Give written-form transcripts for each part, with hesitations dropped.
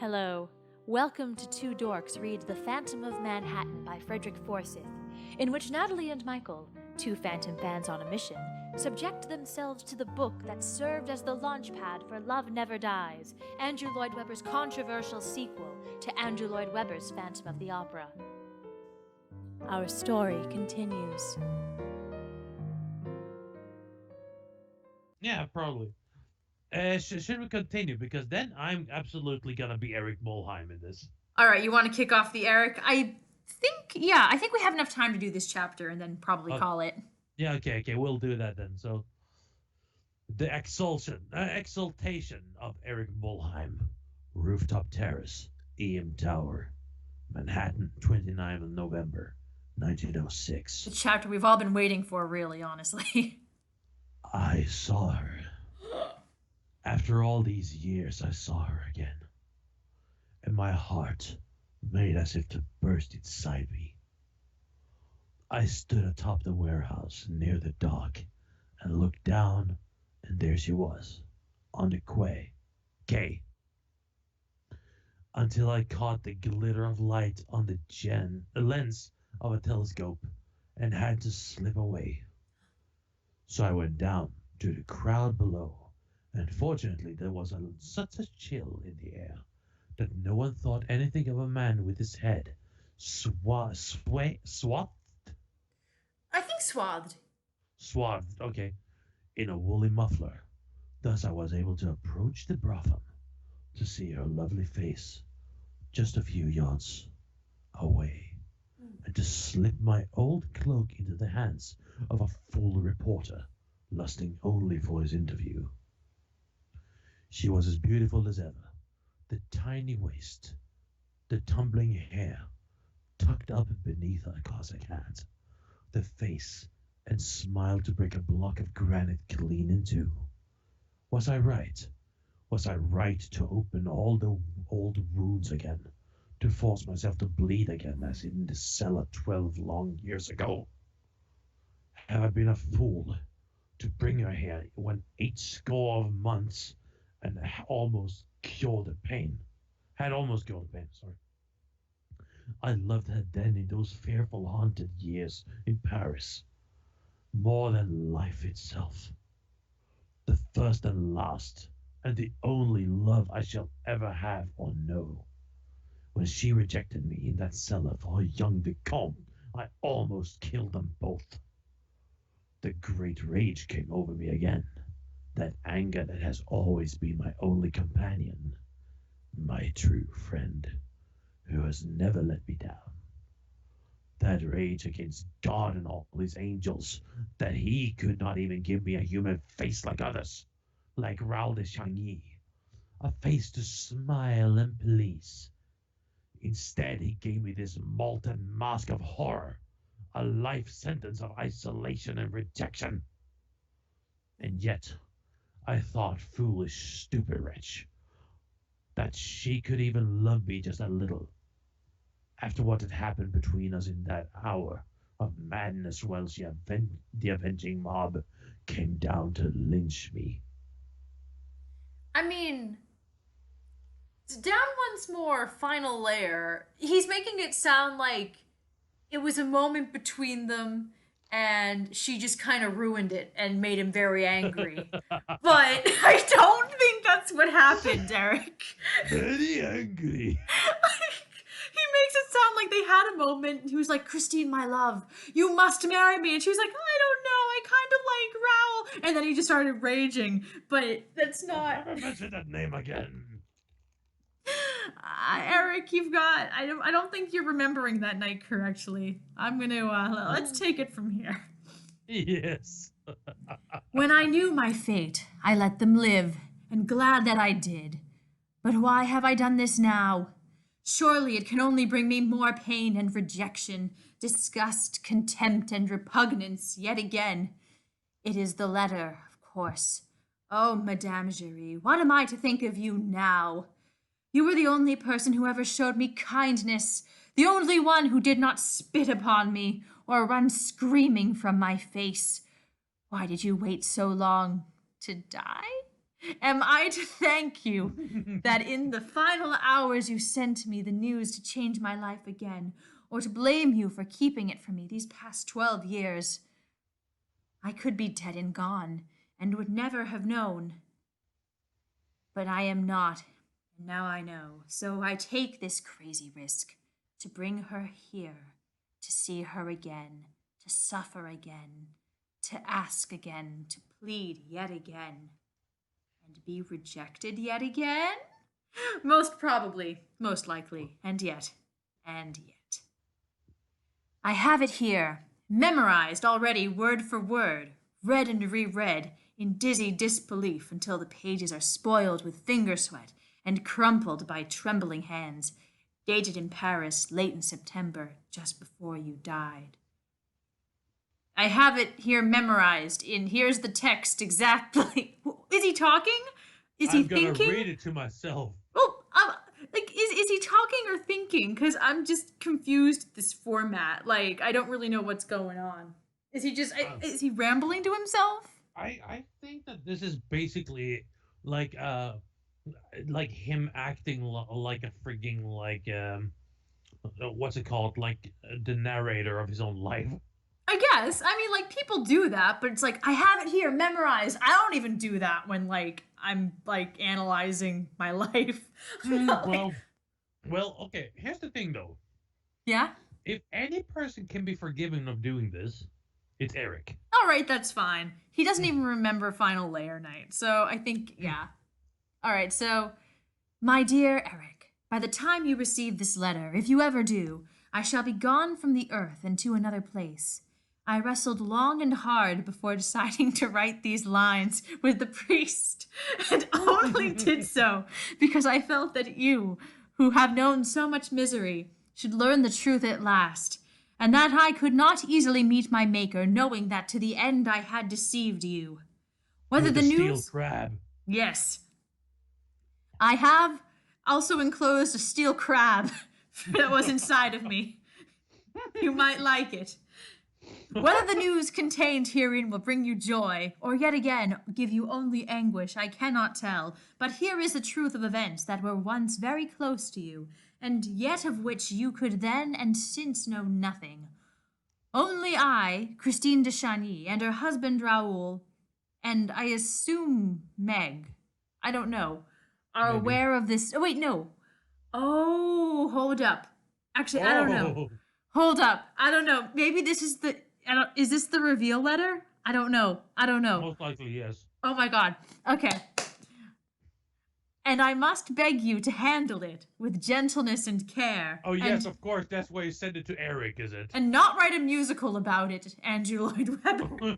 Hello. Welcome to Two Dorks Read The Phantom of Manhattan by Frederick Forsyth, in which Natalie and Michael, two Phantom fans on a mission, subject themselves to the book that served as the launchpad for Love Never Dies, Andrew Lloyd Webber's controversial sequel to Andrew Lloyd Webber's Phantom of the Opera. Our story continues. Yeah, probably. Should we continue? Because then I'm absolutely gonna be Erik Molheim in this. All right, you want to kick off the Erik? I think we have enough time to do this chapter and then probably call it. Yeah, okay, we'll do that then. So, the exaltation of Erik Molheim, rooftop terrace, EM Tower, Manhattan, 29th of November, 1906. The chapter we've all been waiting for, really, honestly. I saw her. After all these years, I saw her again, and my heart made as if to burst inside me. I stood atop the warehouse near the dock and looked down, and there she was, on the quay, until I caught the glitter of light on the lens of a telescope and had to slip away. So I went down to the crowd below. And fortunately, there was such a chill in the air that no one thought anything of a man with his head swathed. I think swathed. Swathed, okay, in a woolly muffler. Thus I was able to approach the Brotham to see her lovely face just a few yards away, and to slip my old cloak into the hands of a fool reporter lusting only for his interview. She was as beautiful as ever, the tiny waist, the tumbling hair tucked up beneath her Cossack hat, the face and smile to break a block of granite clean in two. Was I right? Was I right to open all the old wounds again, to force myself to bleed again as in the cellar 12 long years ago? Have I been a fool to bring her here when 80 months and almost cured the pain? Had almost cured the pain, sorry. I loved her then in those fearful haunted years in Paris, more than life itself. The first and last, and the only love I shall ever have or know. When she rejected me in that cellar for her young Vicomte, I almost killed them both. The great rage came over me again. That anger that has always been my only companion, my true friend, who has never let me down. That rage against God and all his angels, that he could not even give me a human face like others, like Raoul de Chagny, a face to smile and please. Instead, he gave me this molten mask of horror, a life sentence of isolation and rejection. And yet, I thought, foolish, stupid wretch, that she could even love me just a little. After what had happened between us in that hour of madness while the avenging mob came down to lynch me. I mean, down once more, final layer. He's making it sound like it was a moment between them and she just kind of ruined it and made him very angry. But I don't think that's what happened, Erik. Very angry. He makes it sound like they had a moment. He was like, Christine, my love, you must marry me. And she was like, I don't know, I kind of like Raoul. And then he just started raging. But that's not... Never mention that name again. Erik, you've got... I don't think you're remembering that night correctly. I'm going to... let's take it from here. Yes. When I knew my fate, I let them live, and glad that I did. But why have I done this now? Surely it can only bring me more pain and rejection, disgust, contempt, and repugnance yet again. It is the letter, of course. Oh, Madame Giry, what am I to think of you now? You were the only person who ever showed me kindness, the only one who did not spit upon me or run screaming from my face. Why did you wait so long? To die? Am I to thank you that in the final hours you sent me the news to change my life again, or to blame you for keeping it from me these past 12 years? I could be dead and gone, and would never have known. But I am not, and now I know. So I take this crazy risk to bring her here, to see her again, to suffer again, to ask again, to plead yet again, and be rejected yet again? Most probably, most likely, and yet. I have it here, memorized already word for word, read and reread in dizzy disbelief until the pages are spoiled with finger sweat and crumpled by trembling hands, dated in Paris late in September, just before you died. I have it here memorized here's the text exactly. Is he talking? Is he thinking? I'm gonna read it to myself. Oh, is he talking or thinking? Because I'm just confused at this format. Like, I don't really know what's going on. Is he just, is he rambling to himself? I think that this is basically like him acting like a freaking what's it called, like the narrator of his own life. I guess. I mean, like, people do that, but it's like, I have it here memorized. I don't even do that when, like, I'm, like, analyzing my life. Well, okay. Here's the thing, though. Yeah? If any person can be forgiven of doing this, it's Erik. All right, that's fine. He doesn't even remember Final Layer Night, so I think, yeah. All right, so, my dear Erik, by the time you receive this letter, if you ever do, I shall be gone from the earth and to another place. I wrestled long and hard before deciding to write these lines with the priest, and only did so because I felt that you, who have known so much misery, should learn the truth at last, and that I could not easily meet my Maker, knowing that to the end I had deceived you. Whether with the news... steel crab. Yes. I have also enclosed a steel crab that was inside of me. You might like it. Whether the news contained herein will bring you joy, or yet again give you only anguish, I cannot tell. But here is the truth of events that were once very close to you, and yet of which you could then and since know nothing. Only I, Christine de Chagny, and her husband Raoul, and I assume Meg, I don't know, are Maybe. aware of this. Oh, wait, no. Oh, hold up. Actually, I don't know. Hold up. I don't know. Maybe this is the... is this the reveal letter? I don't know. Most likely, yes. Oh my god. Okay. And I must beg you to handle it with gentleness and care. Oh, yes, of course. That's why you send it to Erik, is it? And not write a musical about it, Andrew Lloyd Webber.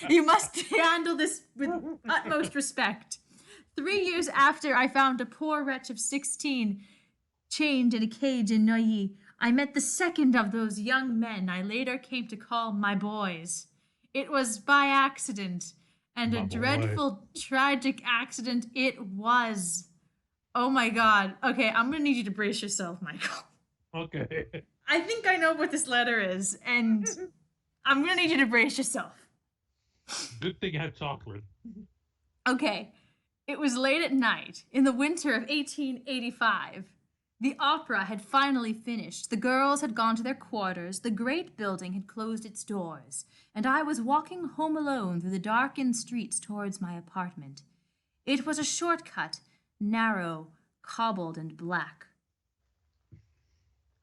You must handle this with utmost respect. 3 years after I found a poor wretch of 16 chained in a cage in Neuilly, I met the second of those young men I later came to call my boys. It was by accident, and a dreadful, tragic accident it was. Oh my god. Okay, I'm gonna need you to brace yourself, Michael. Okay. I think I know what this letter is, and I'm gonna need you to brace yourself. Good thing I have chocolate. Okay, it was late at night, in the winter of 1885. The opera had finally finished, the girls had gone to their quarters, the great building had closed its doors, and I was walking home alone through the darkened streets towards my apartment. It was a short-cut, narrow, cobbled, and black.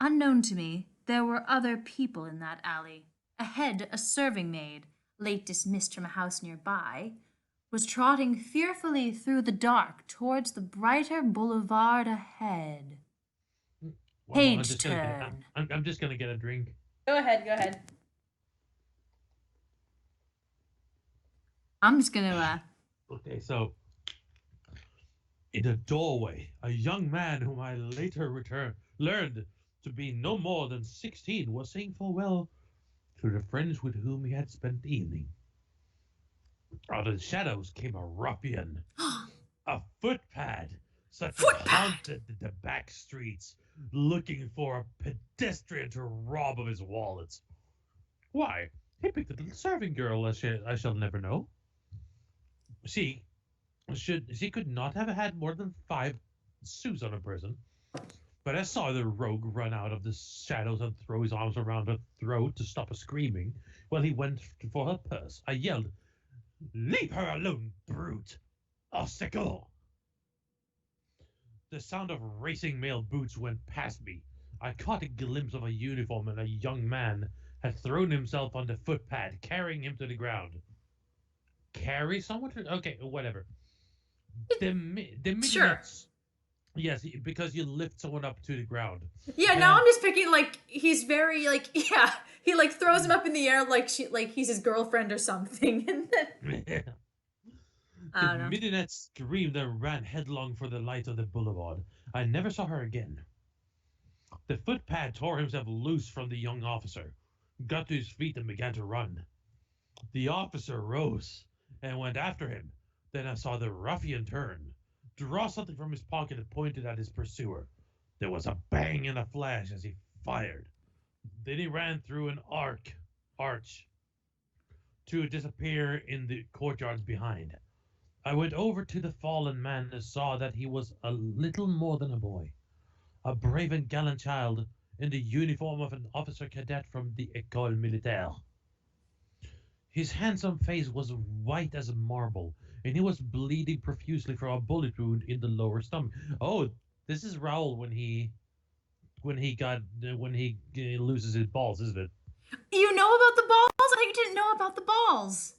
Unknown to me, there were other people in that alley. Ahead, a serving maid, late dismissed from a house nearby, was trotting fearfully through the dark towards the brighter boulevard ahead. Page turn. I'm just gonna get a drink. Go ahead. I'm just gonna, Okay, so... In a doorway, a young man whom I later learned to be no more than 16 was saying farewell to the friends with whom he had spent the evening. Out of the shadows came a ruffian, a footpad, such as haunted the back streets, looking for a pedestrian to rob of his wallet. Why, he picked a little serving girl I shall never know. She, She could not have had more than 5 sous on a person. But I saw the rogue run out of the shadows and throw his arms around her throat to stop her screaming while he went for her purse. I yelled, "Leave her alone, brute! Au secours!" The sound of racing male boots went past me. I caught a glimpse of a uniform, and a young man had thrown himself on the footpad, carrying him to the ground. Carry someone to... Okay, whatever. The Sure. midgets... Yes, because you lift someone up to the ground. Yeah, now I'm just picking like he's very like yeah, he like throws him up in the air like he's his girlfriend or something, and then I The don't know. midget screamed and ran headlong for the light of the boulevard. I never saw her again. The footpad tore himself loose from the young officer, got to his feet and began to run. The officer rose and went after him. Then I saw the ruffian turn, draw something from his pocket and pointed at his pursuer. There was a bang and a flash as he fired. Then he ran through an arch, to disappear in the courtyards behind. I went over to the fallen man and saw that he was a little more than a boy, a brave and gallant child in the uniform of an officer cadet from the École Militaire. His handsome face was white as marble, and he was bleeding profusely from a bullet wound in the lower stomach. Oh, this is Raoul when he loses his balls, isn't it? You know about the balls? I thought you didn't know about the balls.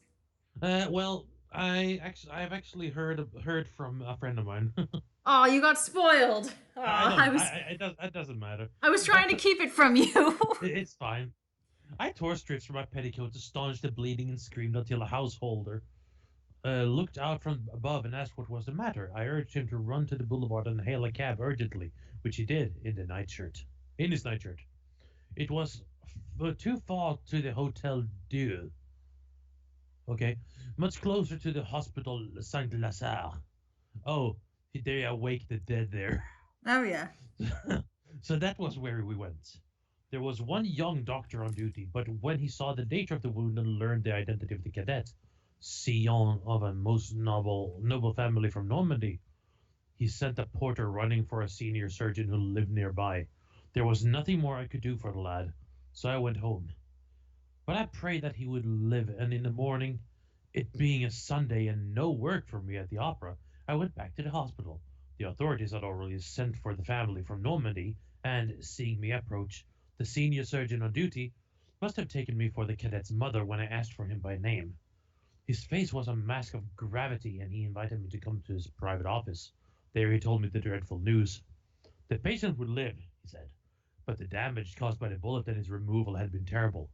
Well, I've actually heard from a friend of mine. Oh, you got spoiled. Oh, I don't. I was It doesn't matter. I was I trying to put, keep it from you. it's fine. I tore strips from my petticoat to staunch the bleeding and screamed until a householder looked out from above and asked what was the matter. I urged him to run to the boulevard and hail a cab urgently, which he did in his nightshirt. It was too far to the Hotel Dieu. Okay, much closer to the Hospital Saint Lazare. Oh, they awake the dead there. Oh yeah. So that was where we went. There was one young doctor on duty, but when he saw the nature of the wound and learned the identity of the cadet, scion of a most noble family from Normandy, he sent a porter running for a senior surgeon who lived nearby. There was nothing more I could do for the lad, so I went home. But I prayed that he would live, and in the morning, it being a Sunday and no work for me at the opera, I went back to the hospital. The authorities had already sent for the family from Normandy, and seeing me approach, the senior surgeon on duty must have taken me for the cadet's mother when I asked for him by name. His face was a mask of gravity, and he invited me to come to his private office. There he told me the dreadful news. The patient would live, he said, but the damage caused by the bullet and his removal had been terrible.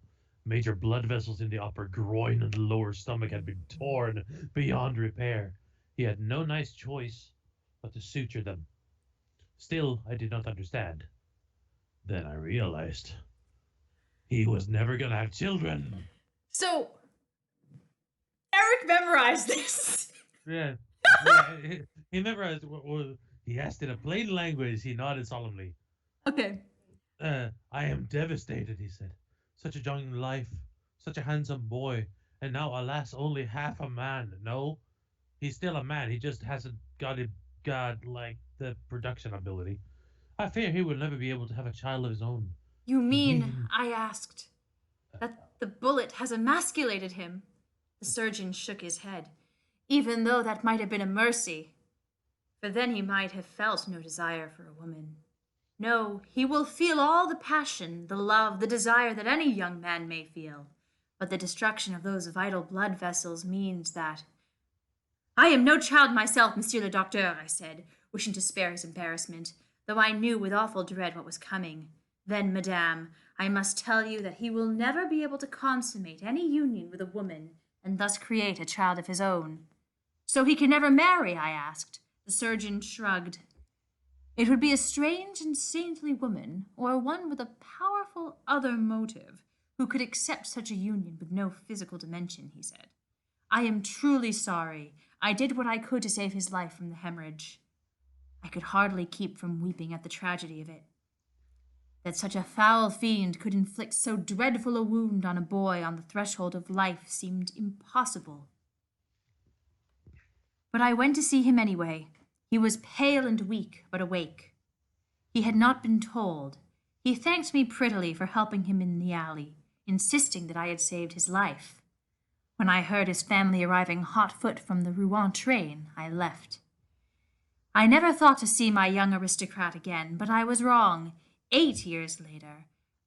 Major blood vessels in the upper groin and the lower stomach had been torn beyond repair. He had no nice choice but to suture them. Still, I did not understand. Then I realized he was never going to have children. So Eric memorized this. Yeah. He memorized. He asked in a plain language. He nodded solemnly. Okay. I am devastated, he said. Such a young life, such a handsome boy, and now, alas, only half a man. No, he's still a man. He just hasn't got like the production ability. I fear he will never be able to have a child of his own. You mean, Being I asked, that the bullet has emasculated him? The surgeon shook his head, even though that might have been a mercy, for then he might have felt no desire for a woman. No, he will feel all the passion, the love, the desire that any young man may feel, but the destruction of those vital blood vessels means that... I am no child myself, monsieur le docteur, I said, wishing to spare his embarrassment, though I knew with awful dread what was coming. Then, madame, I must tell you that he will never be able to consummate any union with a woman, and thus create a child of his own. So he can never marry, I asked. The surgeon shrugged. It would be a strange and saintly woman, or one with a powerful other motive, who could accept such a union with no physical dimension, he said. I am truly sorry. I did what I could to save his life from the hemorrhage. I could hardly keep from weeping at the tragedy of it. That such a foul fiend could inflict so dreadful a wound on a boy on the threshold of life seemed impossible. But I went to see him anyway. He was pale and weak, but awake. He had not been told. He thanked me prettily for helping him in the alley, insisting that I had saved his life. When I heard his family arriving hot-foot from the Rouen train, I left. I never thought to see my young aristocrat again, but I was wrong. 8 years later,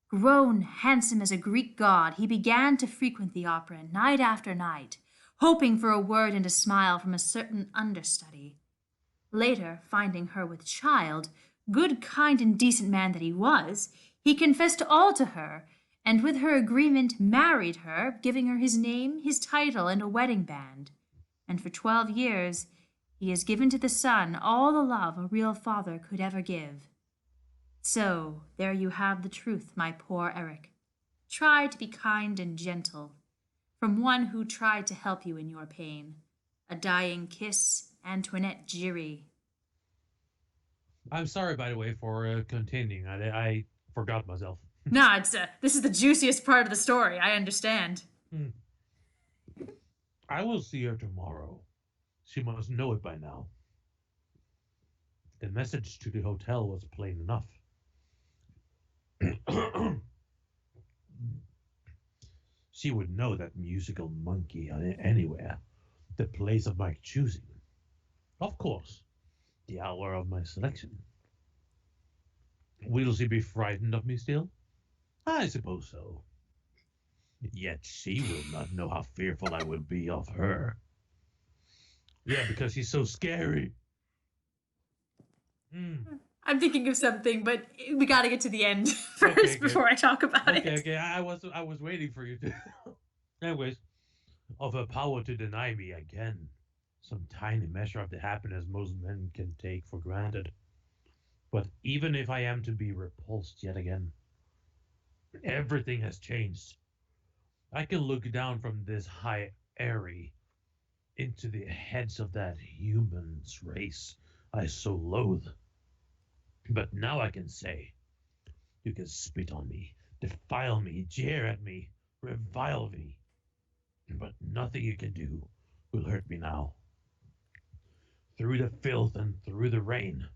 grown handsome as a Greek god, he began to frequent the opera night after night, hoping for a word and a smile from a certain understudy. Later, finding her with child, good, kind, and decent man that he was, he confessed all to her, and with her agreement married her, giving her his name, his title, and a wedding band. And for 12 years, he has given to the son all the love a real father could ever give. So, there you have the truth, my poor Erik. Try to be kind and gentle, from one who tried to help you in your pain. A dying kiss, Antoinette Giry. I'm sorry, by the way, for continuing. I forgot myself. No, this is the juiciest part of the story. I understand. I will see her tomorrow. She must know it by now. The message to the hotel was plain enough. She would know that musical monkey anywhere, the place of my choosing. Of course, the hour of my selection. Will she be frightened of me still? I suppose so. Yet she will not know how fearful I will be of her. Yeah, because she's so scary. I'm thinking of something, but we got to get to the end first before I talk about it. Okay. I was waiting for you to. Anyways, of her power to deny me again, some tiny measure of the happiness most men can take for granted. But even if I am to be repulsed yet again, everything has changed. I can look down from this high eyrie into the heads of that human's race I so loathe. But now I can say, you can spit on me, defile me, jeer at me, revile me, but nothing you can do will hurt me now. Through the filth and through the rain,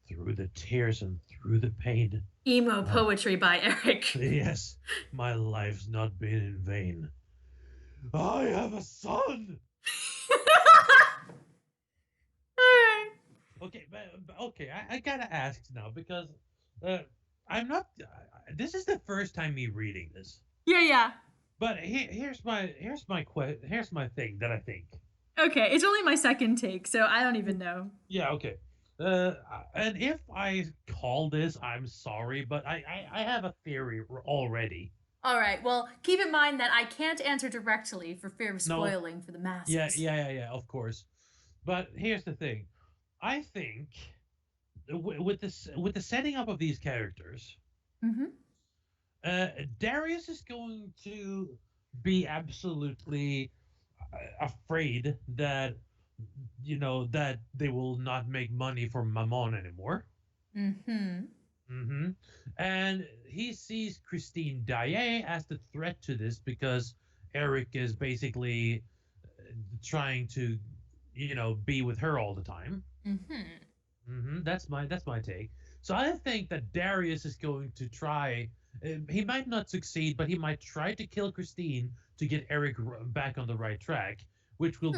through the tears and through the pain. Emo poetry by Erik. Yes, my life's not been in vain. I have a son! Okay, I gotta ask now because I'm not. This is the first time me reading this. Yeah. But here's my thing that I think. Okay, it's only my second take, so I don't even know. Yeah. Okay. And if I call this, I'm sorry, but I have a theory already. All right. Well, keep in mind that I can't answer directly for fear of spoiling for the masses. Yeah. Of course. But here's the thing. I think with the setting up of these characters, Darius is going to be absolutely afraid that that they will not make money for Mammon anymore. And he sees Christine Daae as the threat to this because Erik is basically trying to be with her all the time. That's my take. So I think that Darius is going to try. He might not succeed, but he might try to kill Christine to get Erik back on the right track, which will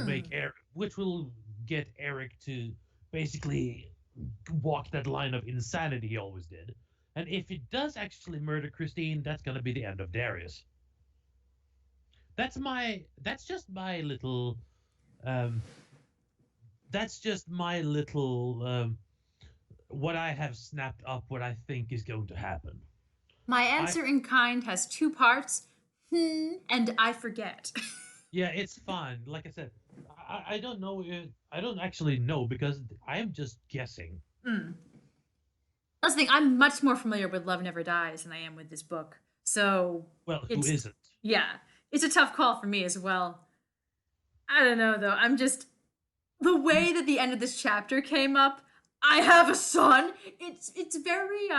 get Erik to basically walk that line of insanity he always did. And if he does actually murder Christine, that's gonna be the end of Darius. That's just my little what I have snapped up, what I think is going to happen. My answer in kind has 2 parts, and I forget. Yeah, it's fine. Like I said, I don't know. I don't actually know because I am just guessing. That's the thing. I'm much more familiar with Love Never Dies than I am with this book. So, well, who isn't? Yeah, it's a tough call for me as well. I don't know though. I'm just the way that the end of this chapter came up. I have a son. It's very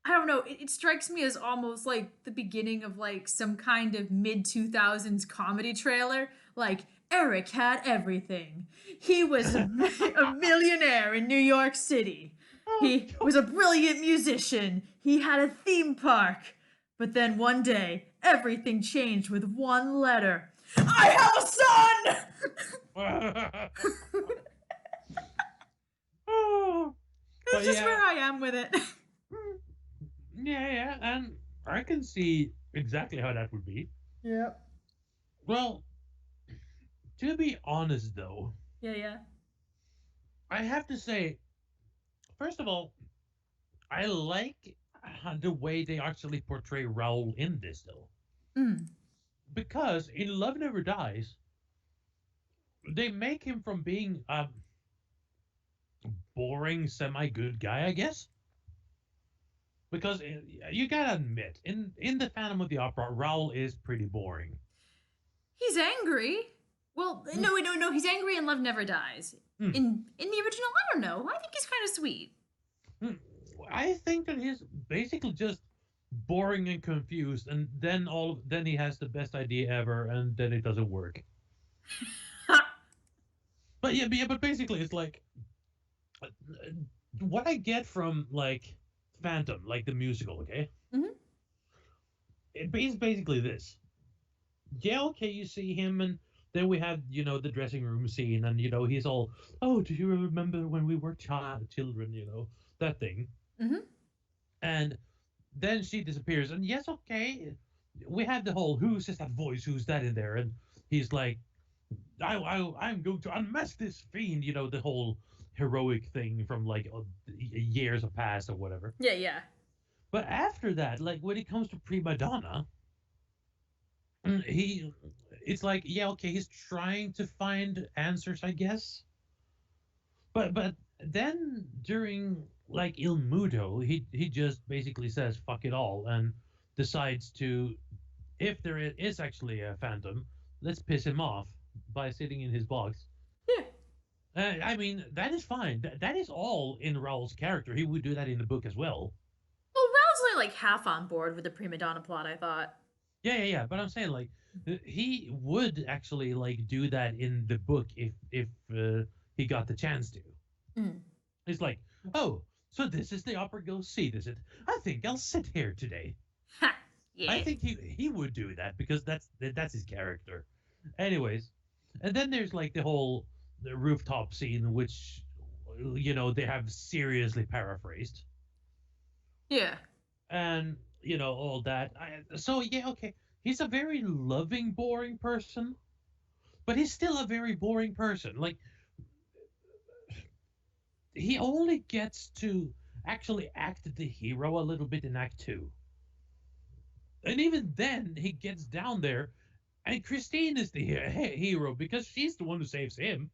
I don't know. It strikes me as almost like the beginning of like some kind of mid-2000s comedy trailer. Like Erik had everything. He was a millionaire in New York City. Oh, He was a brilliant musician. He had a theme park. But then one day, everything changed with one letter. I have a son! oh. But That's just yeah, where I am with it. yeah, and I can see exactly how that would be. Yep. Well, to be honest though, Yeah. I have to say, first of all, I like the way they actually portray Raoul in this though. Mm. Because in Love Never Dies, they make him from being a boring, semi-good guy, I guess. Because you gotta admit, in the Phantom of the Opera, Raoul is pretty boring. He's angry. Well, no. He's angry in Love Never Dies. Mm. In the original, I don't know. I think he's kind of sweet. I think that he's basically just boring and confused, and then he has the best idea ever, and then it doesn't work. But basically, it's like what I get from like Phantom, like the musical, okay? Mhm. It's basically this. Yeah, okay, you see him, and then we have the dressing room scene, and he's all, oh, do you remember when we were children, that thing. Mhm. And then she disappears, and yes, okay, we have the whole who's that voice, who's that in there, and he's like, I'm going to unmask this fiend, the whole heroic thing from like years of past or whatever. Yeah. But after that, like when it comes to Prima Donna, it's like, yeah, okay, he's trying to find answers, I guess. But then during like Il Muto, he just basically says fuck it all and decides to, if there is actually a phantom, let's piss him off by sitting in his box. Yeah. I mean, that is fine. That is all in Raoul's character. He would do that in the book as well. Well, Raoul's only like half on board with the prima donna plot, I thought. Yeah. But I'm saying like he would actually like do that in the book if he got the chance to. Mm. It's like, oh, so this is the opera go seat, is it? I think I'll sit here today. Ha! Yeah. I think he would do that because that's his character. Anyways, and then there's like the rooftop scene, which they have seriously paraphrased, Yeah. and all that. So yeah, okay, he's a very loving, boring person, but he's still a very boring person. Like he only gets to actually act the hero a little bit in Act 2. And even then, he gets down there, and Christine is the hero because she's the one who saves him.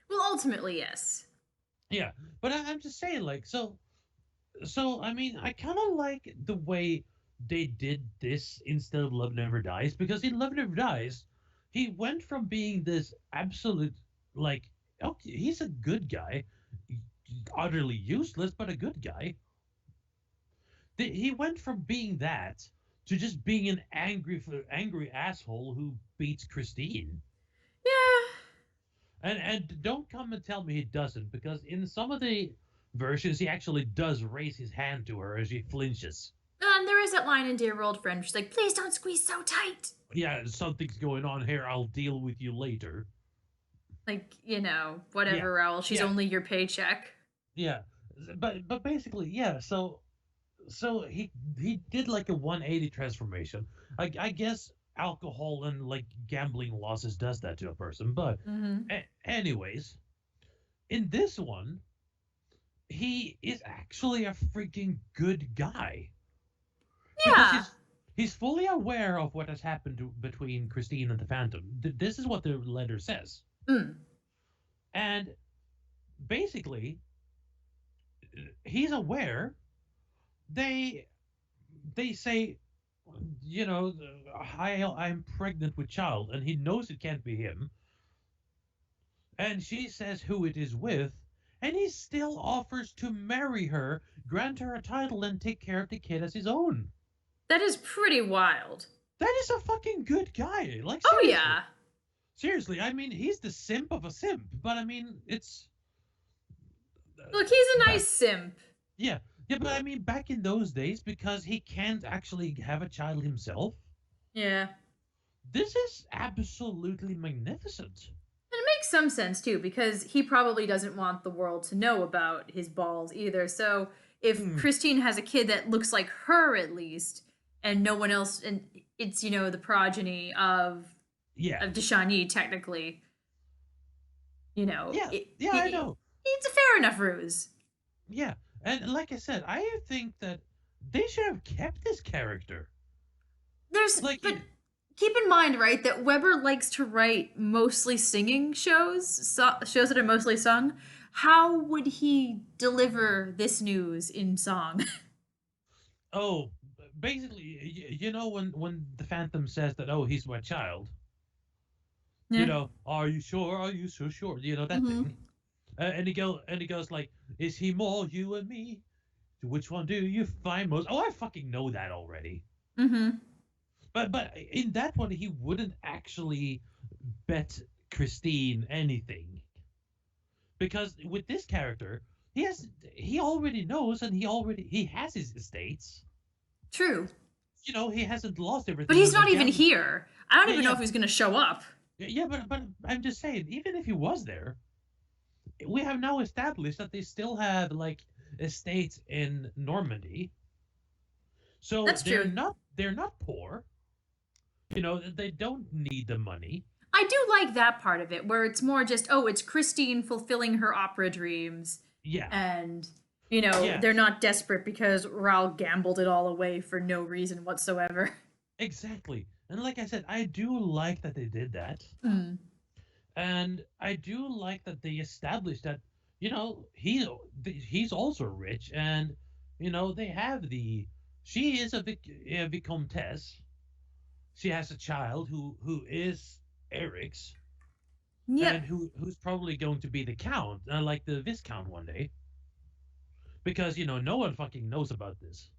Well, ultimately, yes. Yeah, but I'm just saying, like, so I mean, I kind of like the way they did this instead of Love Never Dies, because in Love Never Dies, he went from being this absolute, like, okay, he's a good guy, utterly useless, but a good guy. He went from being that to just being an angry asshole who beats Christine. Yeah. And don't come and tell me he doesn't, because in some of the versions he actually does raise his hand to her as she flinches. And there is that line in Dear Old Friend, she's like, please don't squeeze so tight. Yeah, something's going on here. I'll deal with you later. Like, whatever, Raoul. She's only your paycheck. Yeah, but basically, yeah. So he did like a 180 transformation. I guess alcohol and like gambling losses does that to a person. But anyways, in this one, he is actually a freaking good guy. Yeah. Because he's fully aware of what has happened between Christine and the Phantom. This is what the letter says. And basically, he's aware. They say, I'm pregnant with child, and he knows it can't be him. And she says who it is with, and he still offers to marry her, grant her a title, and take care of the kid as his own. That is pretty wild. That is a fucking good guy. Like, Oh, seriously. yeah. Seriously, I mean, he's the simp of a simp, but I mean, it's Look, he's a back. nice simp. Yeah, yeah, but I mean, back in those days, because he can't actually have a child himself. Yeah. This is absolutely magnificent. And it makes some sense too, because he probably doesn't want the world to know about his balls either. So if Hmm. Christine has a kid that looks like her at least, and no one else, and it's the progeny Yeah, of Deshani technically, yeah, yeah. I know. it's a fair enough ruse. Yeah, and like I said, I think that they should have kept this character. Like, But keep in mind, right, that Weber likes to write mostly singing shows that are mostly sung. How would he deliver this news in song? oh, basically, you know, when the Phantom says that, oh, he's my child. You Yeah. know, are you sure? Are you so sure? You know that Mm-hmm. thing. And he goes like, is he more you and me? Which one do you find most? Oh, I fucking know that already. Mm-hmm. But in that one, he wouldn't actually bet Christine anything because with this character, he already knows and he has his estates. True. You know, he hasn't lost But everything he's when not that even gambling. here. I don't Yeah, even know yeah, if he's gonna show up. yeah. But I'm just saying, even if he was there, we have now established that they still have like estates in Normandy, so That's true. they're not poor. You know, they don't need the money. I do like that part of it, where it's more just, oh, it's Christine fulfilling her opera dreams, Yeah, and yeah, they're not desperate because Raoul gambled it all away for no reason whatsoever. exactly. And like I said, I do like that they did that. Mm. And I do like that they established that, you know, he's also rich, and you know they have the she is a vicomtesse. She has a child who is Eric's, Yep. and who's probably going to be the count, like the viscount one day, because you know no one fucking knows about this.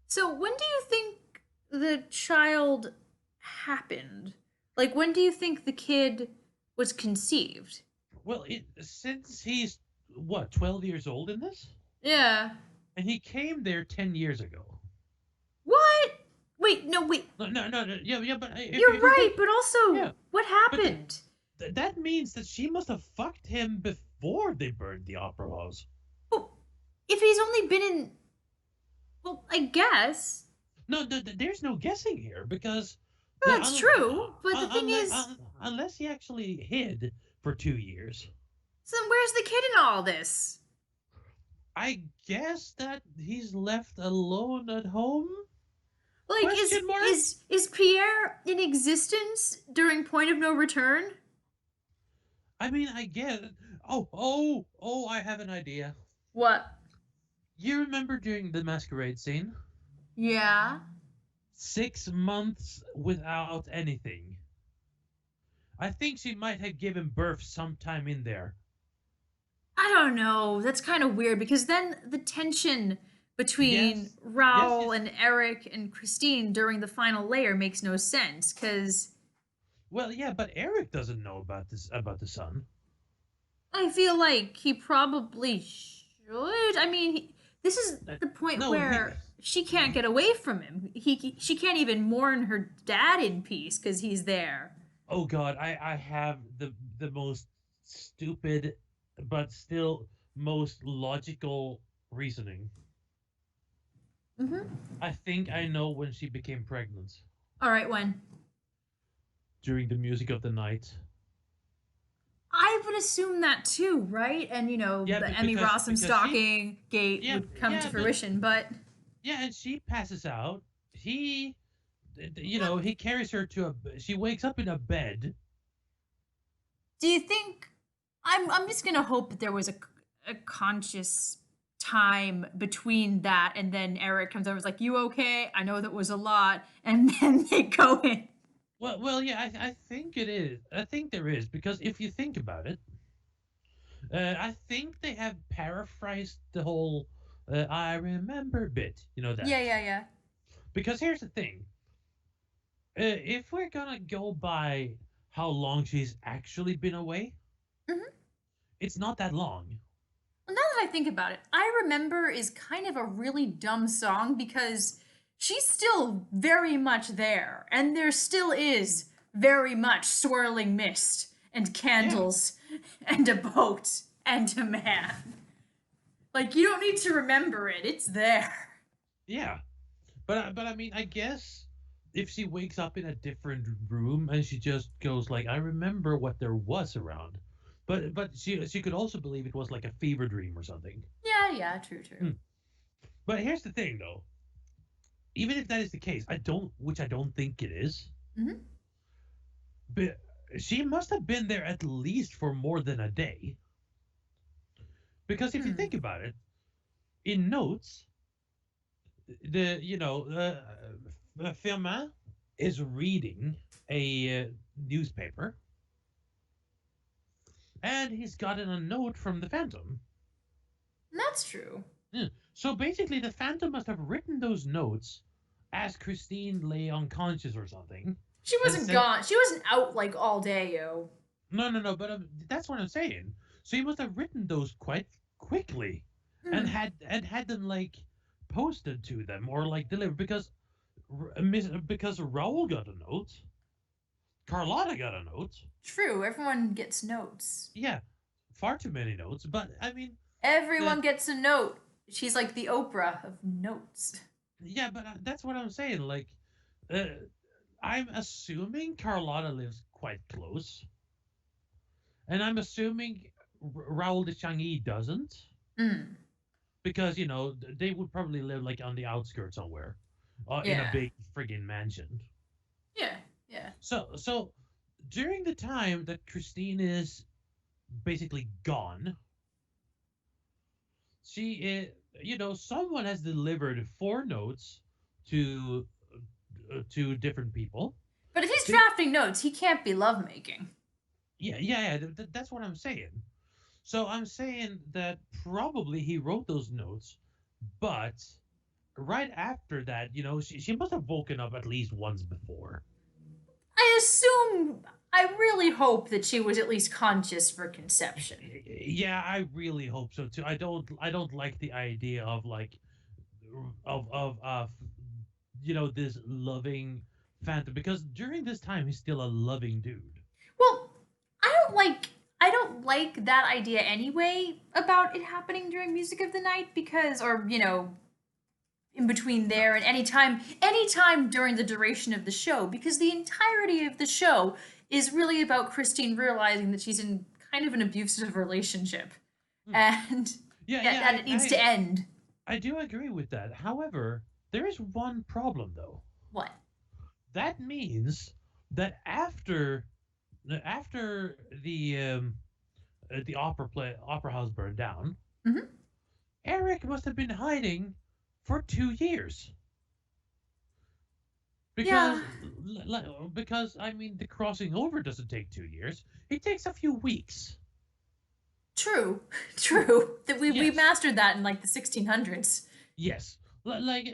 So when do you think the child happened? Like, when do you think the kid was conceived? Well, since he's what 12 years old in this, Yeah. and he came there 10 years ago. What? Wait, no, wait. No, yeah, yeah, but You're if you right, think, but also, yeah, what but happened? that means that she must have fucked him before they burned the opera house. Oh, if he's only been in. Well, I guess. No, there's no guessing here because Well, that's true, but the thing unless is. unless he actually hid for 2 years, So then where's the kid in all this? I guess that he's left alone at home. Like, is Question mark? is is Pierre in existence during Point of No Return? I mean, I get it. Oh! I have an idea. What? You remember during the masquerade scene? Yeah. 6 months without anything. I think she might have given birth sometime in there. I don't know. That's kind of weird because then the tension between Yes, yes, Raoul yes. and Eric and Christine during the final layer makes no sense because Well, yeah, but Eric doesn't know about this about the son. I feel like he probably should. I mean, this is Uh, the point no, where she can't get away from him. She can't even mourn her dad in peace because he's there. oh God, I have the most stupid, but still most logical reasoning. Mm-hmm. I think I know when she became pregnant All right, when? during the music of the night. I would assume that too, right? And Yeah, the Emmy Rossum because she stalking gate yeah would come to yeah but fruition, but yeah, and she passes out. You know, he carries her to she wakes up in a bed. do you think I'm just gonna hope that there was a conscious time between that and then Eric comes over and is like, "You okay? I know that was a lot," and then they go in. Well, yeah, I think it is. I think there is because if you think about it, I think they have paraphrased the whole "I remember" bit. You know that Yeah. because here's the thing: if we're gonna go by how long she's actually been away, Hmm. it's not that long. Well, now that I think about it, I Remember is kind of a really dumb song because she's still very much there, and there still is very much swirling mist and Yeah, candles and a boat and a man. Like, you don't need to remember it, it's there. yeah. But I mean, I guess if she wakes up in a different room and she just goes like, I remember what there was around, but she could also believe it was like a fever dream or something. Yeah, yeah, true, true. Hmm. But here's the thing, though. Even if that is the case, which I don't think it is. Hmm. But she must have been there at least for more than a day, because if you Hmm. think about it, in notes, the Firmin is reading a newspaper, and he's gotten a note from the Phantom. That's true. Yeah. So basically, the Phantom must have written those notes as Christine lay unconscious or something, She and wasn't sent. gone. She wasn't out like all day, yo. No, no, no. But that's what I'm saying. So he must have written those quite quickly, and Hmm. had them like posted to them or like delivered because Raoul got a note, Carlotta got a note. True, everyone gets notes. Yeah, far too many notes. But I mean, the Everyone gets a note. She's like the Oprah of notes. yeah, but that's what I'm saying. Like, uh, I'm assuming Carlotta lives quite close, and I'm assuming Raoul de Changy doesn't, Mm. because they would probably live like on the outskirts somewhere, in a Yeah. big friggin' mansion. Yeah. Yeah. So during the time that Christine is basically gone, she is, someone has delivered four notes to to different people. But if he's They, drafting notes, he can't be lovemaking. yeah, yeah, yeah. That's what I'm saying. So I'm saying that probably he wrote those notes, but right after that, she must have woken up at least once before. I assume. I really hope that she was at least conscious for conception. Yeah, I really hope so too. I don't like the idea of like of this loving phantom, because during this time he's still a loving dude. Well, I don't like that idea anyway about it happening during Music of the Night because or, in between No, there and anytime during the duration of the show because the entirety of the show is really about Christine realizing that she's in kind of an abusive relationship hmm. and Yeah, that, yeah, that it needs to end. I do agree with that. However, there is one problem though. What? That means that after the opera house burned down, Hmm. Erik must have been hiding for 2 years, Yeah, because I mean the crossing over doesn't take 2 years. It takes a few weeks. true. True. That we Yes, mastered that in like the 1600s. yes. Like,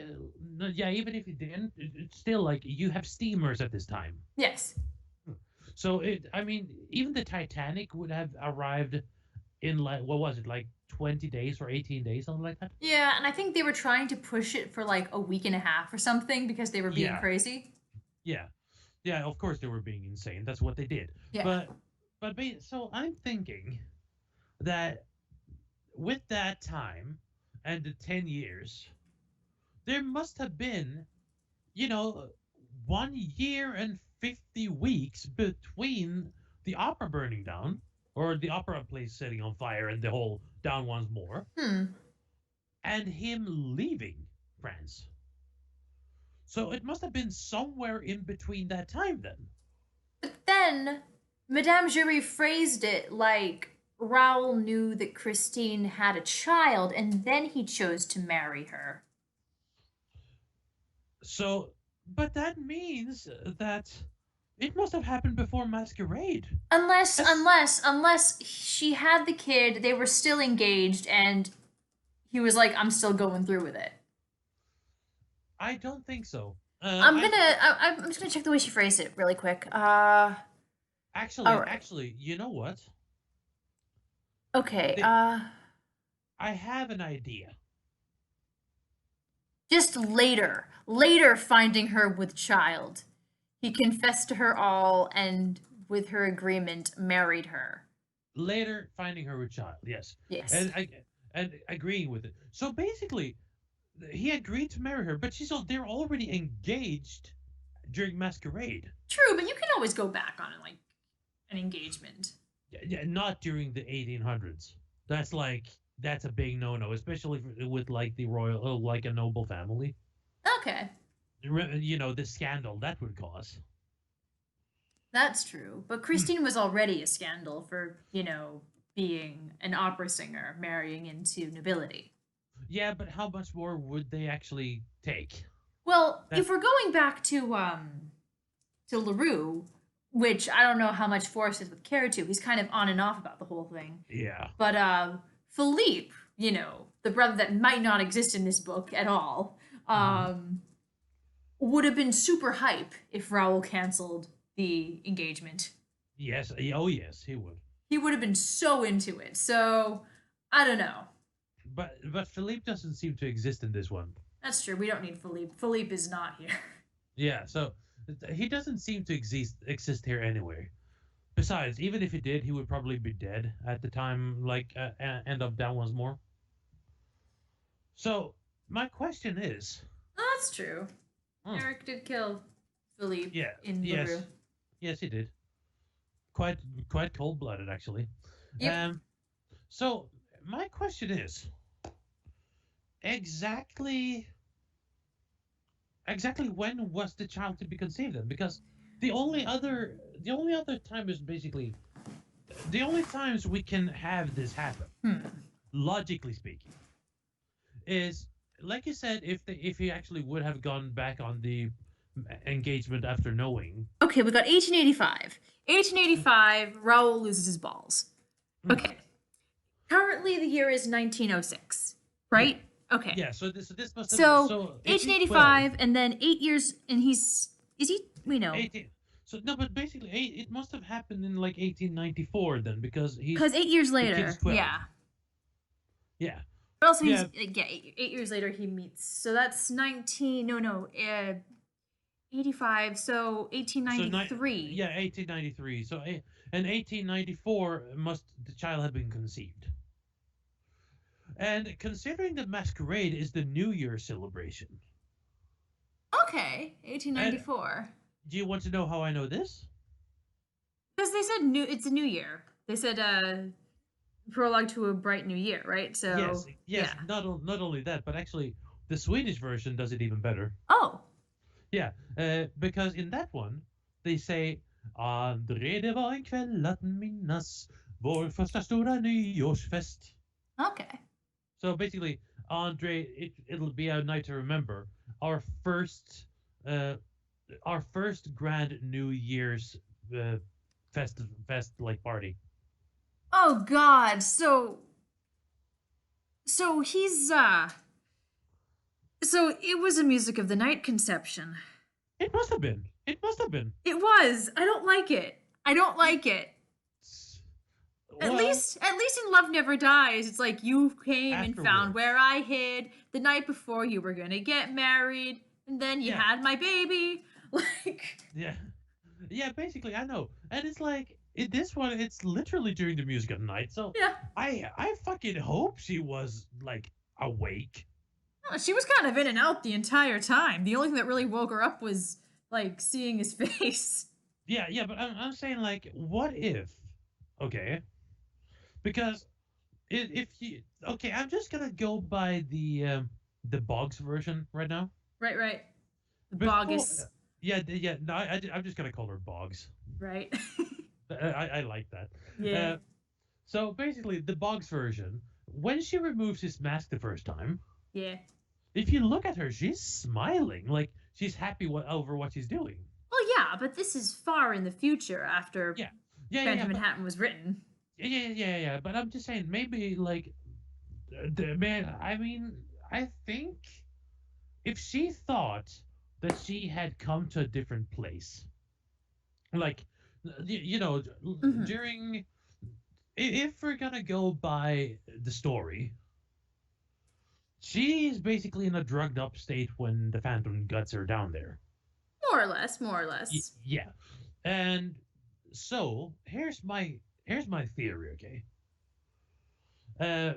yeah. Even if you didn't, it's still like you have steamers at this time. Yes. So I mean, even the Titanic would have arrived in like, what was it, like 20 days or 18 days, something like that. Yeah, and I think they were trying to push it for like a week and a half or something because they were being Yeah, crazy. yeah, yeah. Of course they were being insane. That's what they did. Yeah. But so I'm thinking that with that time and the 10 years, there must have been, you know, 1 year and 50 weeks between the opera burning down, or the opera place setting on fire and the whole down once more, Hmm. and him leaving France. So it must have been somewhere in between that time then. But then Madame Jury phrased it like Raoul knew that Christine had a child and then he chose to marry her. So, but that means that it must have happened before Masquerade. Unless, That's, unless, unless she had the kid, they were still engaged, and he was like, "I'm still going through with it." I don't think so. I'm just gonna check the way she phrased it really quick. All Actually, right. actually, you know what? Okay, They, I have an idea. just later finding her with child. He confessed to her all and, with her agreement, married her. Later, finding her with child, yes, Yes. and agreeing with it. So basically, he agreed to marry her, but they're already engaged during masquerade. True, but you can always go back on like an engagement. Yeah, not during the 1800s. That's a big no-no, especially with like the royal, like a noble family. Okay, You know the scandal that would cause. that's true. But Hmm. Christine was already a scandal for, being an opera singer marrying into nobility. Yeah, but how much more would they actually take? Well, That if we're going back to LaRue, which I don't know how much Forrest is with Care to, he's kind of on and off about the whole thing. yeah. But Philippe, the brother that might not exist in this book at all, Hmm. would have been super hype if Raoul canceled the engagement. Yes. Oh yes, he would. He would have been so into it. So I don't know. But Philippe doesn't seem to exist in this one. That's true. We don't need Philippe. Philippe is not here. Yeah. So he doesn't seem to exist here anyway. Besides, even if he did, he would probably be dead at the time. Like end of Down Once More. So my question is, Oh, that's true. hmm, Erik did kill Philippe yeah, in LaRue. yes, yes, he did. Quite quite cold blooded actually. Yep. Um. So my question is exactly exactly when was the child to be conceived then? Because the only other time is basically the only times we can have this happen, Hmm. logically speaking, is like you said, if he actually would have gone back on the engagement after knowing. Okay, we got 1885. 1885, Raoul loses his balls. Hmm, Okay. Currently, the year is 1906, yeah, right? Okay. yeah. So this must have So so if he's 12, 1885, and then 8 years, and is he? We know 18. So no, but basically it must have happened in like 1894 then because because 8 years the kid is later, 12. yeah. Yeah, But also, he's yeah. yeah. 8 years later, he meets. So that's 19. No. 85. So So 1893. 1893. So in 1894 must the child have been conceived. And considering the masquerade is the New Year celebration, Okay, and 1894. do you want to know how I know this? Because they said new. It's a new year. They said prologue to a bright new year, right? Yes, So yes. yeah. Not only that, but actually the Swedish version does it even better. Oh, Yeah, because in that one they say André, det var en kväll att minnas vår första stora nyårsfest. okay. So basically, Andre, it'll be a night to remember. Our first, uh, our first grand New Year's uh, fest like party. Oh God. So he's So it was a music of the night conception. It must have been. It must have been. It was. I don't like it. I don't like it. At Well, least at least in Love Never Dies, it's like you came and found afterwards. where I hid the night before you were gonna get married, and then you Yeah, had my baby. Like yeah, yeah. Basically, I know, and it's like in this one, it's literally during the music of the night. So yeah. I fucking hope she was like awake. No, she was kind of in and out the entire time. The only thing that really woke her up was like seeing his face. Yeah, yeah, but I'm saying like, what if? Okay, because if you okay, I'm just gonna go by the Boggs version right now. Right. The Before, bogus. yeah, yeah. No, I'm just gonna call her Boggs. Right. I like that. Yeah. So basically, the Boggs version, when she removes his mask the first time, Yeah. if you look at her, she's smiling, like she's happy over what she's doing. Well, yeah, but this is far in the future after Yeah, yeah. Phantom But Manhattan was written. yeah. But I'm just saying, maybe like the man. I mean, I think if she thought that she had come to a different place, like you know, Hmm. during if we're gonna go by the story, she's basically in a drugged up state when the Phantom guts her down there. More or less, more or less. Yeah, and so here's my theory. Okay, uh,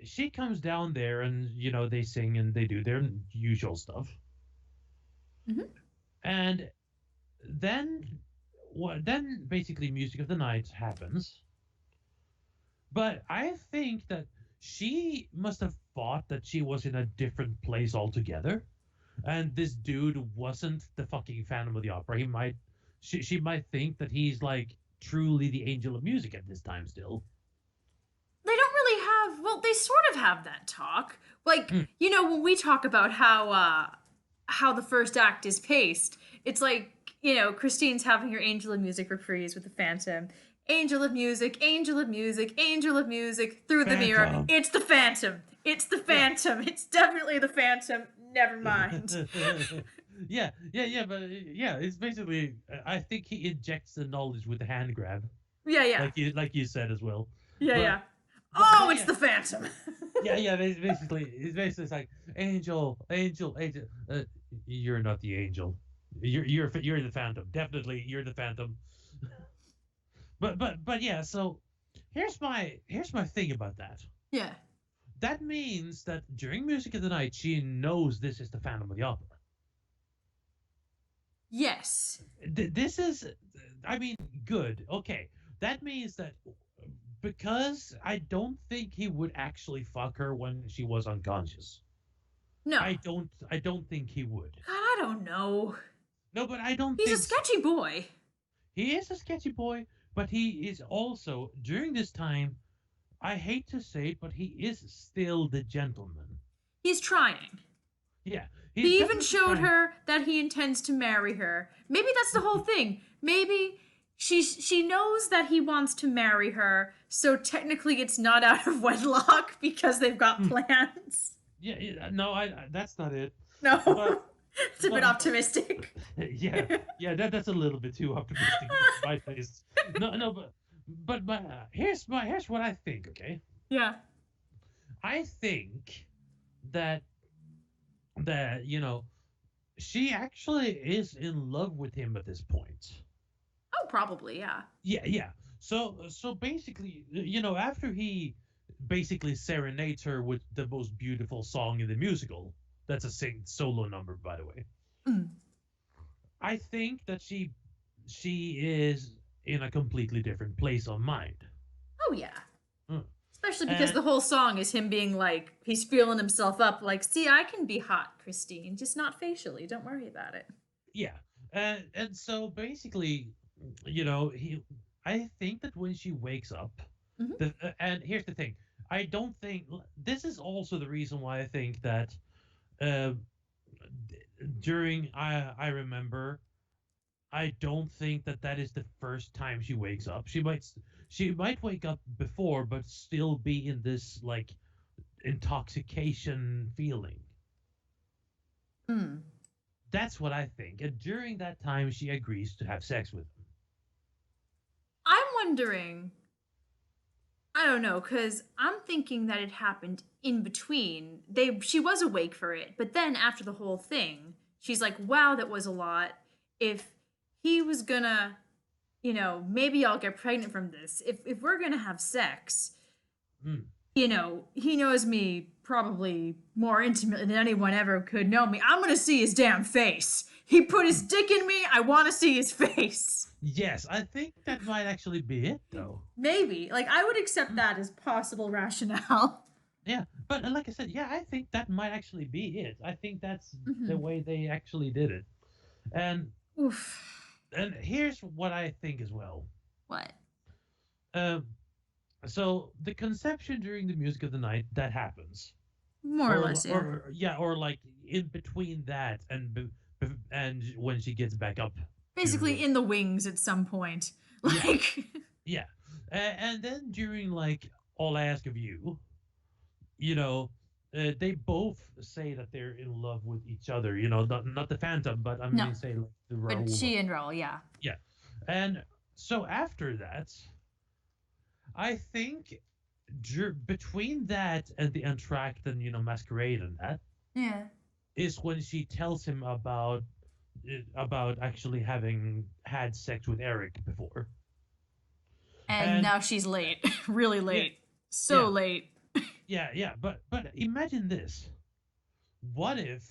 she comes down there and they sing and they do their usual stuff, Hmm. and then then basically music of the night happens. But I think that she must have thought that she was in a different place altogether, and this dude wasn't the fucking Phantom of the Opera. She might think that he's like truly the angel of music at this time still. They don't really have, well, they sort of have that talk. Like, Mm, when we talk about how the first act is paced, it's like, Christine's having her Angel of Music reprise with the Phantom. Angel of music, angel of music, angel of music, through the mirror. Phantom. It's the Phantom. It's the Yeah. Phantom. It's definitely the Phantom. Never mind. Yeah, but yeah, it's basically. I think he injects the knowledge with the hand grab, Yeah, yeah. like you said as well. Yeah, But yeah. but Oh, it's yeah, the Phantom. yeah. It's basically it's like angel. You're not the angel. You're the Phantom. Definitely, you're the Phantom. But yeah. So here's my thing about that. Yeah. That means that during Music of the Night, she knows this is the Phantom of the Opera. Yes. This is, I mean, good. Okay, that means that because I don't think he would actually fuck her when she was unconscious. No. I don't think he would. God, I don't know. No, but I don't He's a think so. sketchy boy. He is a sketchy boy, but he is also during this time. I hate to say it, but he is still the gentleman. He's trying. Yeah, he's He even definitely showed trying. her that he intends to marry her. Maybe that's the whole thing. Maybe she knows that he wants to marry her, so technically it's not out of wedlock because they've got Hmm, plans. yeah, no, that's not it. No. But It's a bit but optimistic. yeah, yeah, that's a little bit too optimistic for my taste. No, but here's what I think. Okay, Yeah. I think that she actually is in love with him at this point. Oh, probably, yeah. Yeah. So basically, after he basically serenades her with the most beautiful song in the musical. That's a solo number, by the way. Mm. I think that she is in a completely different place of mind. Oh, yeah. Mm. Especially because And the whole song is him being like, he's feeling himself up, like, see, I can be hot, Christine, just not facially. Don't worry about it. yeah, and so basically, he. I think that when she wakes up, Hmm. and here's the thing, I don't think this is also the reason why I think that uh, during I remember I don't think that that is the first time she wakes up. She might wake up before, but still be in this like intoxication feeling. Mm. That's what I think. And during that time, she agrees to have sex with him. I'm wondering, I don't know, because I'm thinking that it happened in between. She was awake for it, but then after the whole thing, she's like, wow, that was a lot. If he was gonna, maybe I'll get pregnant from this. If we're gonna have sex, Mm. he knows me probably more intimately than anyone ever could know me. I'm gonna see his damn face. He put his dick in me. I want to see his face. Yes, I think that might actually be it, though. Maybe. Like, I would accept that as possible rationale. Yeah, but like I said, yeah, I think that might actually be it. I think that's the Hmm. way they actually did it. And Oof. and here's what I think as well. What? Um, so the conception during the music of the night that happens, More or less, yeah. or like in between that and when she gets back up to Basically in the wings at some point. yeah Like, yeah, and then during like all I ask of you, you know. They both say that they're in love with each other. Not the Phantom, but I no. mean, say like the But Rahul. she and Roll, yeah. Yeah, and So after that, I think between that and the Entract and Masquerade and that Yeah. is when she tells him about actually having had sex with Erik before. And And now she's late. Really yeah, late. So yeah, late. yeah. But imagine this. What if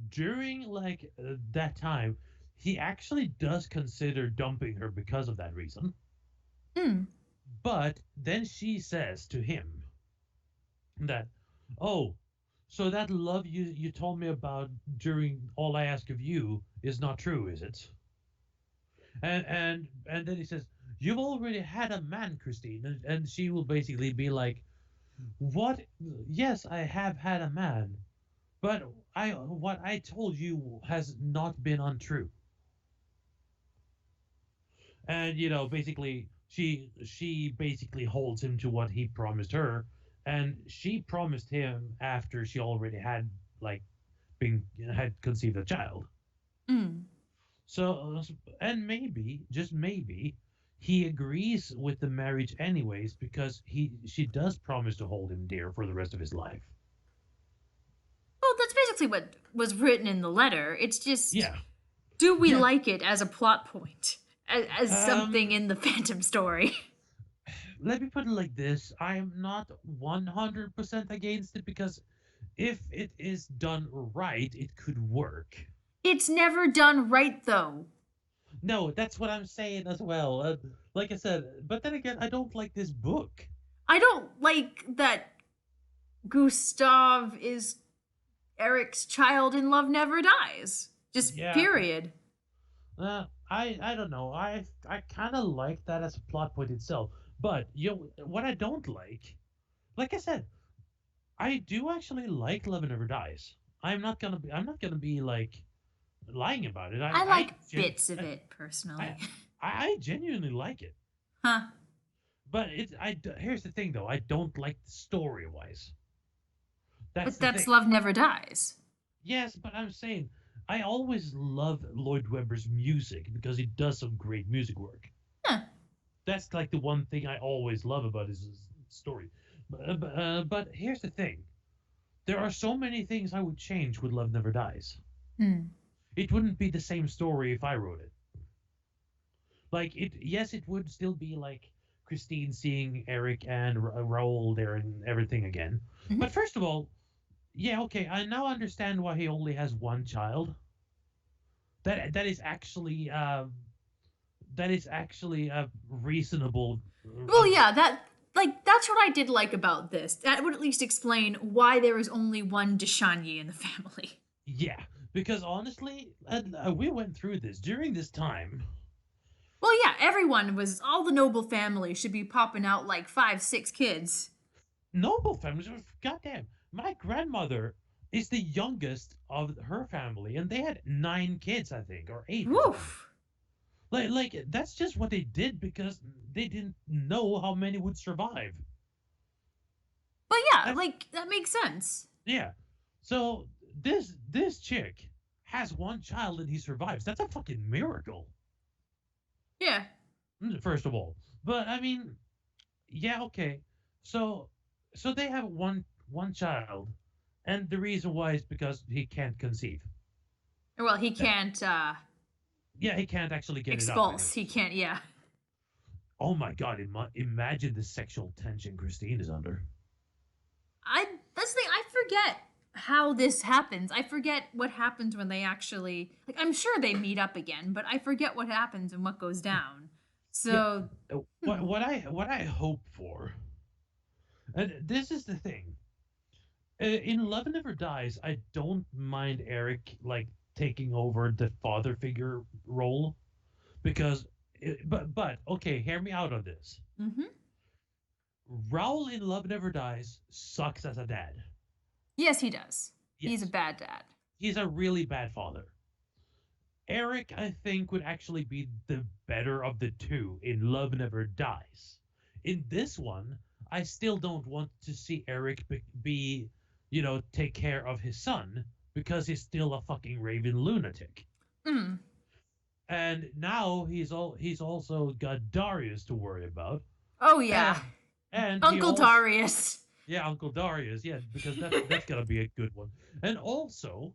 during like that time he actually does consider dumping her because of that reason? Hmm. But then she says to him that, "Oh, so that love you told me about during All I Ask of You is not true, is it?" And then he says, "You've already had a man, Christine," and she will basically be like, "What? Yes, I have had a man, but I what I told you has not been untrue." And basically she basically holds him to what he promised her, and she promised him after she already had like been had conceived a child. Hmm. So, and maybe, just maybe, he agrees with the marriage anyways because she does promise to hold him dear for the rest of his life. Well, that's basically what was written in the letter. It's just, Yeah, do we yeah. like it as a plot point? As something Um, in the Phantom story? Let me put it like this: I am not 100% against it because if it is done right, it could work. It's never done right, though. No, that's what I'm saying as well. Like I said, but then again, I don't like this book. I don't like that Gustav is Eric's child and love never dies. Just Yeah, period. I don't know. I kind of like that as a plot point itself. But what I don't like I said, I do actually like Love Never Dies. I'm not gonna be like lying about it. I like bits of it I, personally. I genuinely like it. Huh. But here's the thing though. I don't like the story wise. That's But the that's thing. Love Never Dies. Yes, but I'm saying I always love Lloyd Webber's music because he does some great music work. Huh. That's like the one thing I always love about his story. But here's the thing: there are so many things I would change with Love Never Dies. Hmm. It wouldn't be the same story if I wrote it. Like it, yes, it would still be like Christine seeing Erik and Raoul there and everything again. Mhm. But first of all, yeah, okay, I now understand why he only has one child. That is actually a reasonable. Well, yeah, that's what I did like about this. That would at least explain why there is only one Deshanye in the family. Yeah, because honestly, we went through this during this time. Well, yeah, all the noble family should be popping out like 5, 6 kids. Noble families, goddamn. My grandmother is the youngest of her family, and they had 9 kids, I think, or 8 or something. Woof. Like that's just what they did because they didn't know how many would survive. But yeah, That's like, that makes sense. yeah. So this chick has one child and he survives. That's a fucking miracle. Yeah. First of all, but I mean, yeah, okay. So so they have one child, and the reason why is because he can't conceive. Well, he That can't yeah, he can't actually get it up. expulse. He can't, yeah. Oh my god! Imagine the sexual tension Christine is under. That's the thing, I forget how this happens. I forget what happens when they actually, like, I'm sure they meet up again, but I forget what happens and what goes down. Yeah. So, What I hope for, and this is the thing. In Love Never Dies, I don't mind Erik like taking over the father figure role because, but okay, hear me out on this. mhm. Raoul in Love Never Dies sucks as a dad. Yes, he does. He's a Yes, bad dad. he's a really bad father. Erik, I think, would actually be the better of the two in Love Never Dies. In this one, I still don't want to see Erik take care of his son because he's still a fucking raving lunatic. Mm. And now he's also got Darius to worry about, Oh yeah, and he Uncle also Darius. yeah, Uncle Darius, yeah, because that's gonna be a good one. And also,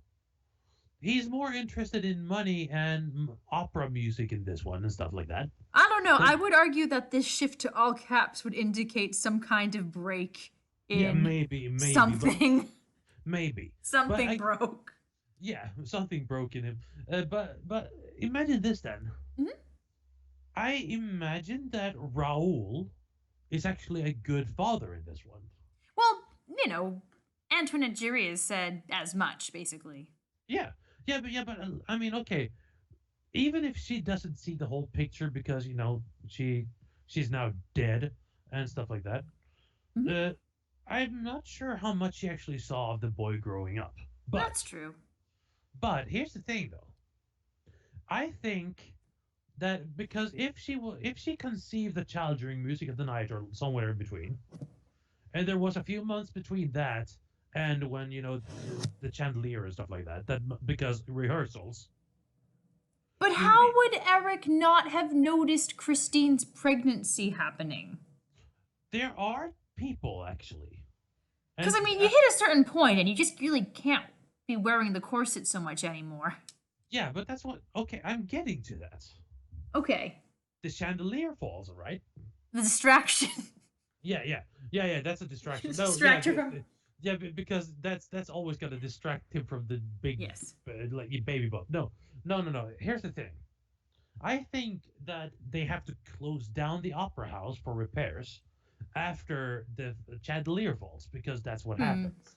he's more interested in money and opera music in this one and stuff like that. I don't know. So I would argue that this shift to all caps would indicate some kind of break yeah, in but something. maybe, but Something I broke. yeah, something broke in him. But imagine this then. Mhm. I imagine that Raoul is actually a good father in this one. Well, Antoinette Jury has said as much, basically. Yeah, but I mean, okay, even if she doesn't see the whole picture because she's now dead and stuff like that. Mhm. Uh, I'm not sure how much she actually saw of the boy growing up. But That's true. but here's the thing though. I think that because if she conceived the child during music of the night or somewhere in between, and there was a few months between that and when the chandelier and stuff like that, because rehearsals, But you how would Eric not have noticed Christine's pregnancy happening? there are people actually, Because, and I mean, you hit a certain point and you just really can't be wearing the corset so much anymore. yeah, but that's what. Okay, I'm getting to that. Okay. The chandelier falls, right? The distraction. Yeah, That's a distraction. No, Distract her from. yeah, because that's always gonna distract him from the big Yes. like baby bump. No. Here's the thing. I think that they have to close down the opera house for repairs after the chandelier falls because that's what happens.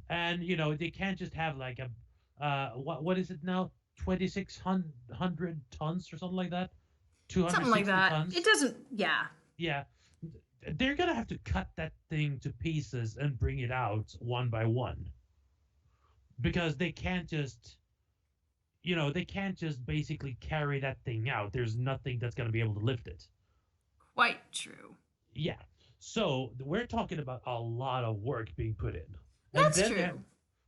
And they can't just have like a what is it now, 2,600 tons or something like that, Something like 260 that. It tons. doesn't. Yeah. Yeah, they're gonna have to cut that thing to pieces and bring it out one by one because they can't just basically carry that thing out. There's nothing that's gonna be able to lift it. Quite true. Yeah, so we're talking about a lot of work being put in, and That's true.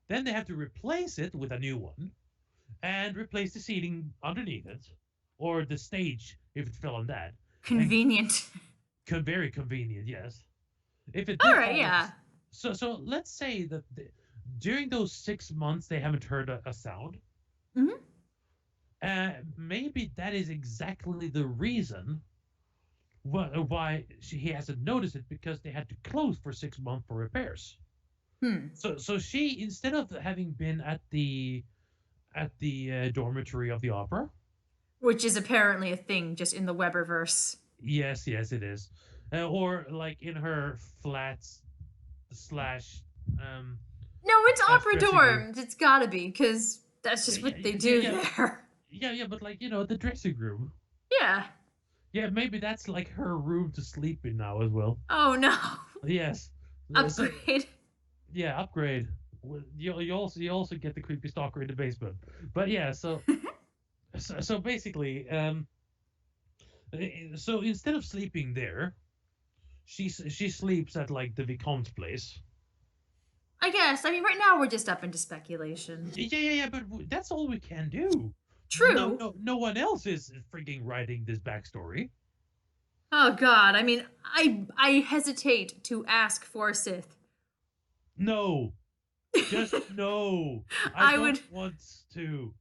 then they have to replace it with a new one and replace the seating underneath it or the stage if it fell on that. And Convenient. very convenient, yes. If it All did right. fall on, Yeah. so let's say that during those 6 months they haven't heard a sound. Mhm. Maybe that is exactly the reason why he hasn't noticed it, because they had to close for 6 months for repairs. So she, instead of having been at the dormitory of the opera, Which is apparently a thing just in the Weberverse. yes, it is, or like in her flats slash No, it's slash opera dressing room. dorms. It's gotta be, because that's just what they do there. But like the dressing room. Yeah. Yeah, maybe that's like her room to sleep in now as well. Oh no. Yes. So, Upgrade. yeah, upgrade. You also get the creepy stalker in the basement. But yeah, so basically, so instead of sleeping there, she sleeps at like the Vicomte's place. I guess. I mean, right now we're just up into speculation. Yeah, but that's all we can do. True. No one else is freaking writing this backstory. Oh God. I mean, I hesitate to ask Forsyth. No, just no. I don't would. want to.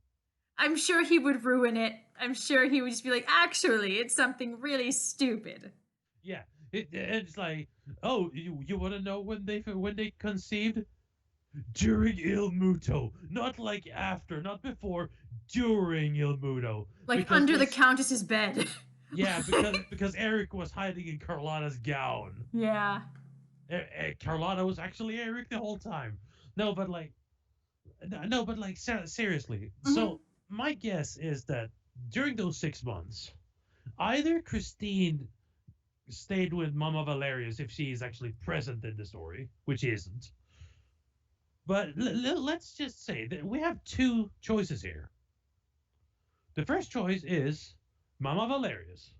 I'm sure he would ruin it. I'm sure he would just be like, actually, it's something really stupid. Yeah, it's like, oh, you want to know when they conceived? During Il Muto, not like after, not before, during Il Muto. Like under the Countess's bed. Yeah, because Erik was hiding in Carlotta's gown. Yeah. Carlotta was actually Erik the whole time. No, but like seriously. Mm-hmm. So my guess is that during those 6 months, either Christine stayed with Mama Valerius if she is actually present in the story, which isn't. But let's just say that we have two choices here. The first choice is Mama Valerius,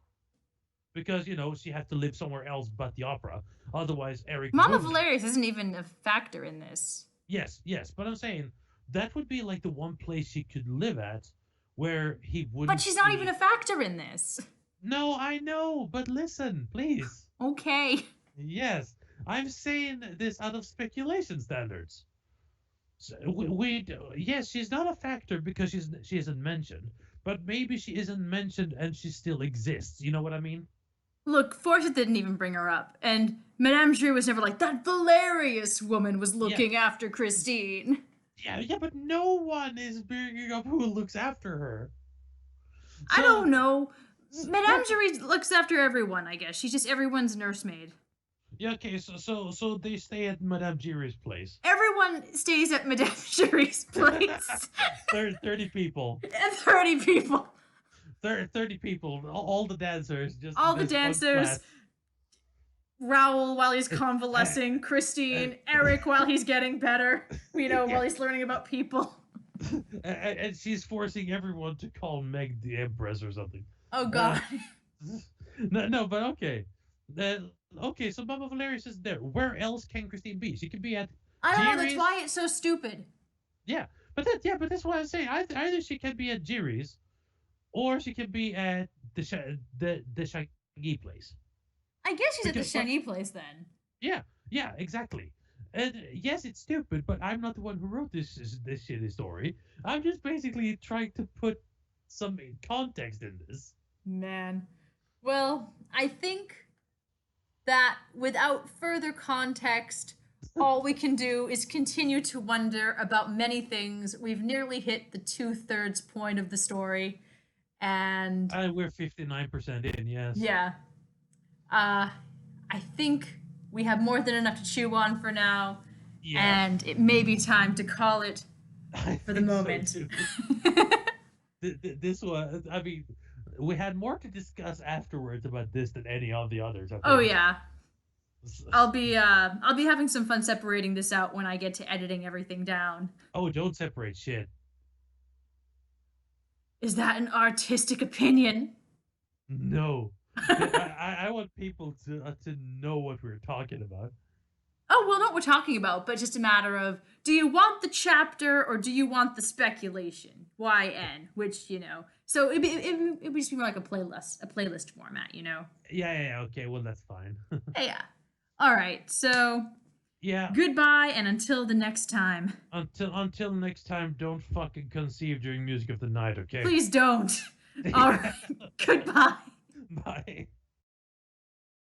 because she had to live somewhere else but the opera. Otherwise, Erik. Mama Valerius isn't even a factor in this. Yes, but I'm saying that would be like the one place she could live at where he wouldn't. But she's not even a factor in this. No, I know, but listen, please. Okay. Yes, I'm saying this out of speculation standards. So yes, she's not a factor because she isn't mentioned, but maybe she isn't mentioned and she still exists. You know what I mean? Look, Forsyth didn't even bring her up, and Madame Giry was never like, that Valerius woman was looking after Christine. Yeah, but no one is bringing up who looks after her. I don't know. Madame Giry looks after everyone, I guess. She's just everyone's nursemaid. Yeah, okay, so they stay at Madame Giry's place. Everyone stays at Madame Giry's place. 30 people. And 30 people. 30 people. All the dancers. All the dancers. Raoul while he's convalescing. Christine. Erik while he's getting better. While he's learning about people. And she's forcing everyone to call Meg the Empress or something. Oh, God. No, but okay. Okay, so Mama Valerius is there. Where else can Christine be? She could be at. I don't know. That's why it's so stupid. Yeah, but that's why I'm saying either she can be at Giry's, or she can be at the Shaggy place. I guess she's at the Shaggy place then. Yeah, exactly. And yes, it's stupid, but I'm not the one who wrote this shitty story. I'm just basically trying to put some context in this. Man. Well, I think that without further context, all we can do is continue to wonder about many things. We've nearly hit the 2/3 point of the story, and we're 59% in, yes. Yeah. I think we have more than enough to chew on for now, and it may be time to call it for the moment. So this was, I mean, we had more to discuss afterwards about this than any of the others. Oh yeah. I'll be having some fun separating this out when I get to editing everything down. Oh, don't separate shit. Is that an artistic opinion? No. I want people to know what we're talking about. Oh, well, not what we're talking about, but just a matter of, do you want the chapter or do you want the speculation? YN, which, so it'd just be more like a playlist format, Yeah, okay, well, that's fine. Yeah. All right, so yeah. Goodbye, and until the next time. Until next time, don't fucking conceive during Music of the Night, okay? Please don't. All right, goodbye. Bye.